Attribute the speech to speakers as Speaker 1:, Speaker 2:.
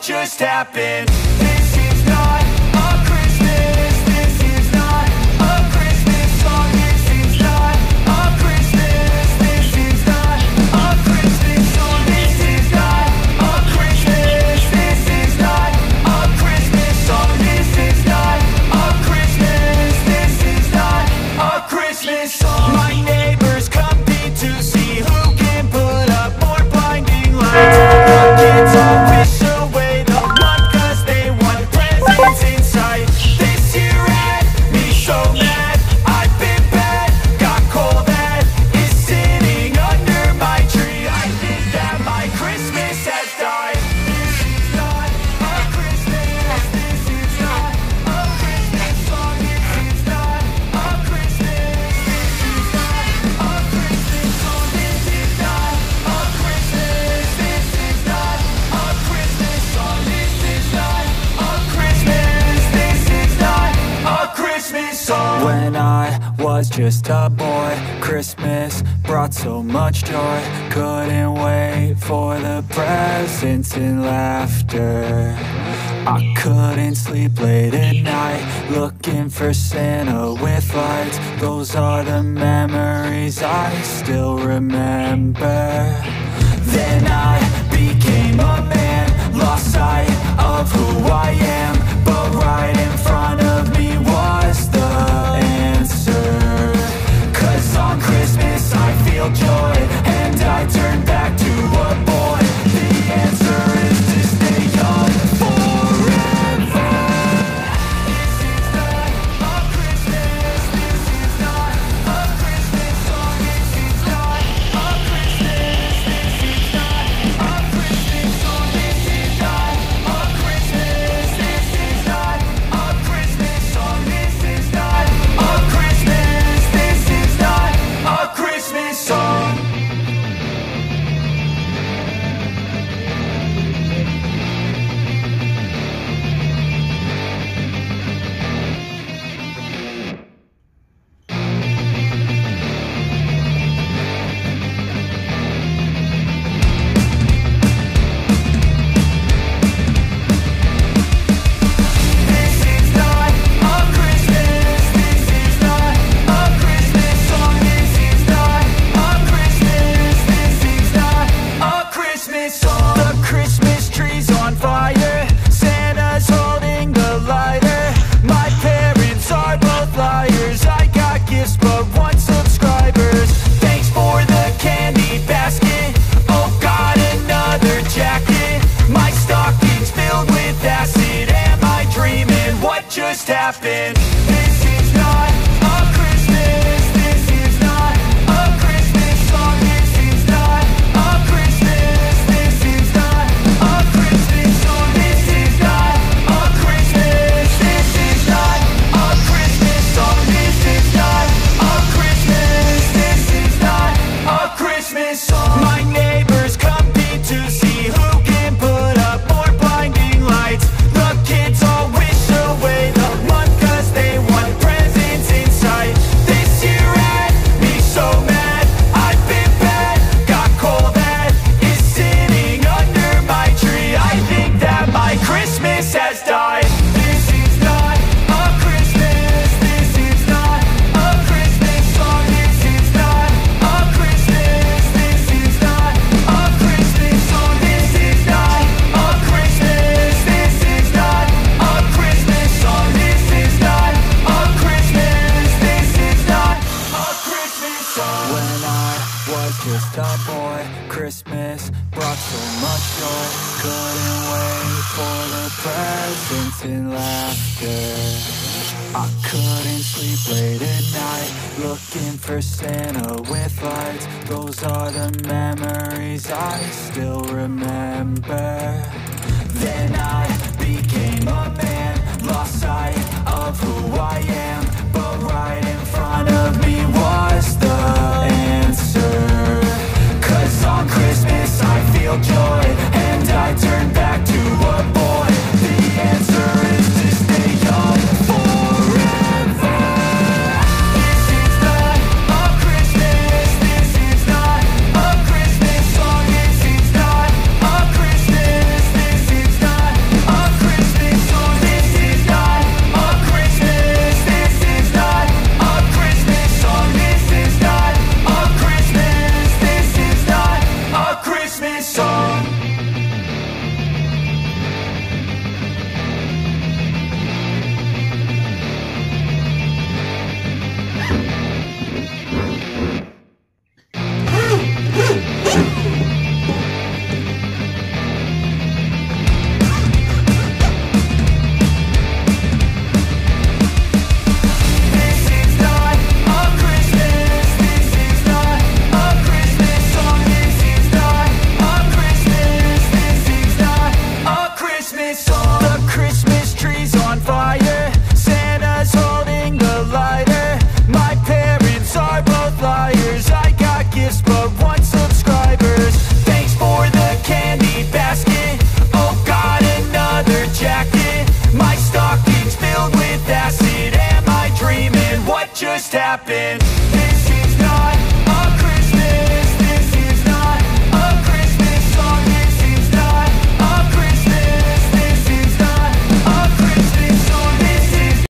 Speaker 1: Just happened. This is not a Christmas. This is not a Christmas song. This is not a Christmas. This is not a Christmas song. This is not a Christmas. This is not a Christmas song. This is not a Christmas. This is not a Christmas song. My neighbors compete to see who can put up more blinding lights. The kids all wish away the month 'cause they want presents in sight. This year had me so mad. I've been bad, got coal that is sitting under my tree. I think that my Christmas has died. This is not a Christmas. This is not a Christmas song. This is not a Christmas. This is not a Christmas song. This is not a Christmas. This is not a Christmas song. This is not a Christmas. This is not a Christmas song. When I was just a boy, Christmas brought so much joy. Couldn't wait for the presents and laughter. I couldn't sleep late at night, looking for Santa with lights. Those are the memories I still remember. Then I became a man, lost sight of who I am. But right in front of me was the answer. 'Cause on Christmas I feel joy, and I turn back to a boy. The answer is to stay young forever. This is not a Christmas. This is not a Christmas song. This is not a Christmas. This is not a Christmas song. This is not a Christmas. This is not a Christmas song. This is not a Christmas. This is not a Christmas song. This is not a Christmas. This is not a Christmas song. This is not a Christmas. This is not a Christmas song. The Christmas tree's on fire. Santa's holding the lighter. My parents are both liars. I got gifts but one subscribers. Thanks for the candy basket. Oh, got another jacket. My stocking's filled with acid. Am I dreaming? What just happened? This is not a Christmas. This is not a Christmas song. This is not a Christmas. This is not a Christmas song. This is not a Christmas. This is not a Christmas song. This is not a Christmas. This is not a Christmas song. My neighbors compete to see who can put up more blinding lights. The kids all wish away the month 'cause they want presents in sight. This year had me so mad. I've been bad, got coal that is sitting under my tree. I think that my Christmas has died. This is not a Christmas. This is not a Christmas song. This is not a Christmas. This is not a Christmas song. This is not a Christmas. This is not presents and laughter. I couldn't sleep late at night, looking for Santa with lights. Those are the memories I still remember. Then I became a man, lost sight of who I am. But right in front of me was the answer. 'Cause on Christmas I feel joy, and I turn back to a boy. The answer is to stay young forever. This is not a Christmas, this is not a Christmas song. This is not a Christmas, this is not a Christmas song. This is not a Christmas, this is not a Christmas song. This is not a Christmas, this is not a Christmas song. Just happened.